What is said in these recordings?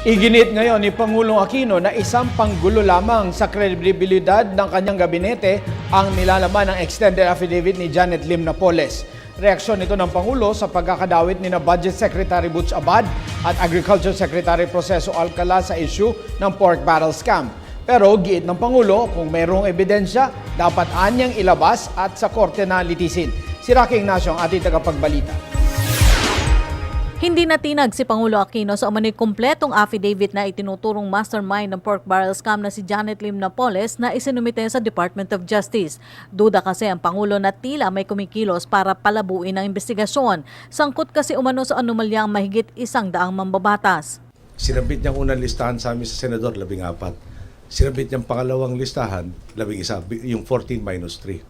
Iginit ngayon ni Pangulong Aquino na isang panggulo lamang sa kredibilidad ng kanyang gabinete ang nilalaman ng extended affidavit ni Janet Lim Napoles. Reaksyon nito ng Pangulo sa pagkakadawit ni Budget Secretary Butch Abad at Agriculture Secretary Proceso Alcala sa issue ng pork barrel scam. Pero giit ng Pangulo, kung mayroong ebidensya, dapat anyang ilabas at sa korte na litisin. Si Rocky Ignacio ang ating tagapagbalita. Hindi natinag si Pangulo Aquino sa umano'y kumpletong affidavit na itinuturong mastermind ng pork barrel scam na si Janet Lim Napoles na isinumite sa Department of Justice. Duda kasi ang Pangulo na tila may kumikilos para palabuin ang investigasyon. Sangkot kasi umano sa anomalyang mahigit 100 mambabatas. Sinabit niyang unang listahan sa amin sa Senador, 14. Sinabit niyang pangalawang listahan, 11, yung 14 minus 3.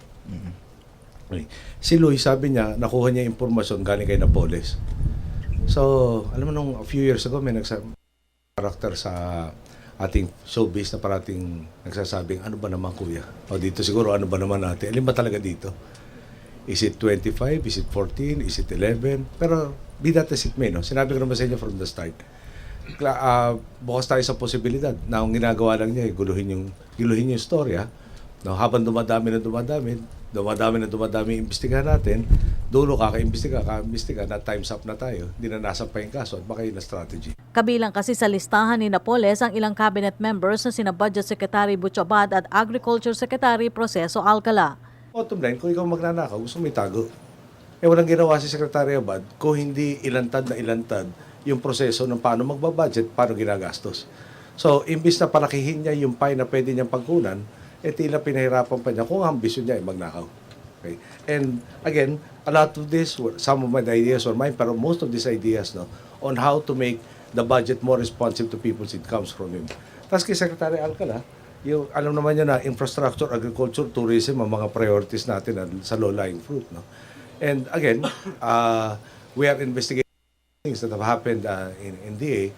Okay. Si Louie, sabi niya, nakuha niya impormasyon galing kay Napoles. So, alam mo nung a few years ago, may karakter sa ating showbiz na parating nagsasabing, ano ba naman kuya? O dito siguro, ano ba naman natin? Alin ba talaga dito? Is it 25? Is it 14? Is it 11? Pero, be that as it may, no? Sinabi ko naman sa inyo from the start. Bukas tayo sa posibilidad na ang ginagawa lang niya, guluhin yung istorya. No, habang dumadami yung imbestigahan natin, dulo kakaimbestiga na time's up na tayo, hindi na nasampay yung kaso at baka yun na strategy. Kabilang kasi sa listahan ni Napoles ang ilang cabinet members na sina Budget Secretary Butch Abad at Agriculture Secretary Proceso Alcala. Bottom line, kung ikaw magnanakaw, gusto mo itago. Walang ginawa si Secretary Abad kung hindi ilantad yung proseso ng paano magbabudget, paano ginagastos. So, imbis na palakihin niya yung pie na pwede niyang pagkunan, tila pinahirapan pa niya kung ang ambisyon niya ay magnakaw. Okay? And again, a lot of this, some of my ideas were mine, pero most of these ideas on how to make the budget more responsive to people's incomes from him. Tapos kay Secretary Alcala, yung, alam naman niya na infrastructure, agriculture, tourism, ang mga priorities natin sa low-lying fruit. No? And again, we are investigating things that have happened in DA.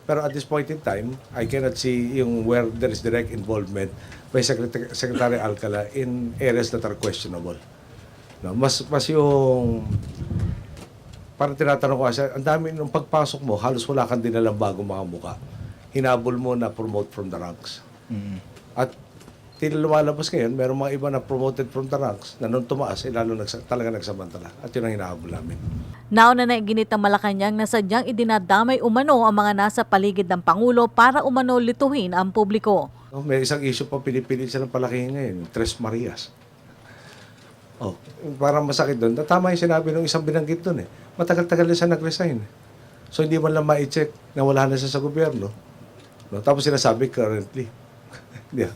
Pero at this point in time, I cannot see where there is direct involvement by Secretary Alcala in areas that are questionable. No, mas yung parang tinatanong ko kasi, ang dami nung pagpasok mo, halos wala kang dinalang bagong mga muka. Hinabol mo na promote from the ranks. At tila lumalabas ngayon, meron mga iba na promoted from the ranks na nung tumaas, lalo talaga nagsamantala. At yun ang hinahabol namin. Nauna na iginit ng Malacanang na sadyang idinadamay umano ang mga nasa paligid ng Pangulo para umano lituhin ang publiko. May isang issue pa pinipili siya ng palakihin ngayon, Tres Marias. Parang masakit doon. Tama yung sinabi ng isang binanggit doon . Matagal-tagal na siya nag-resign. So hindi man lang ma-check na wala na siya sa gobyerno. No? Tapos sinasabi currently. Yeah.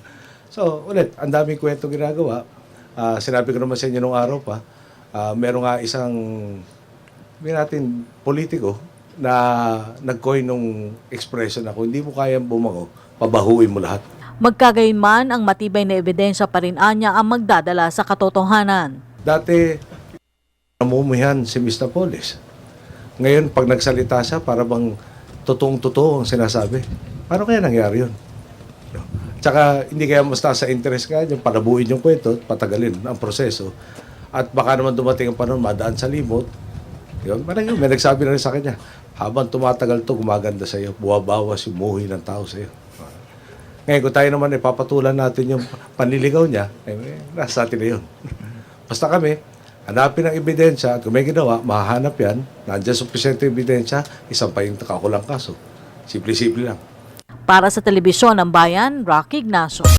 So ulit, ang daming kwento ginagawa. Sinabi ko naman sa inyo nung araw pa, meron nga isang politiko na nag-coin nung expression ako, hindi mo kayang bumango, pabahuin mo lahat. Magkagayunman, ang matibay na ebidensya pa rin anya ang magdadala sa katotohanan. Dati, namumuhihan si Ms. Napoles. Ngayon, pag nagsalita siya, para bang totoong-totoo ang sinasabi. Paano kaya nangyari yun? Tsaka, hindi kaya mas nasa interest ka, yung palabuin yung kwento, patagalin ang proseso. At baka naman dumating ang panahon, madaan sa limot. Yun, may nagsabi na rin sa kanya, habang tumatagal to, gumaganda sa iyo, buwabawas yung muhi ng tao sa iyo. Ngayon, kung tayo naman ipapatulan natin yung panliligaw niya, nasa atin na yun. Basta kami, hanapin ang ebidensya, at kung may ginawa, mahahanap yan, nandiyan suficiente ebidensya, isang pa yung kakulang kaso. Simple-simple lang. Para sa Telebisyon ng Bayan, Rocky Ignacio.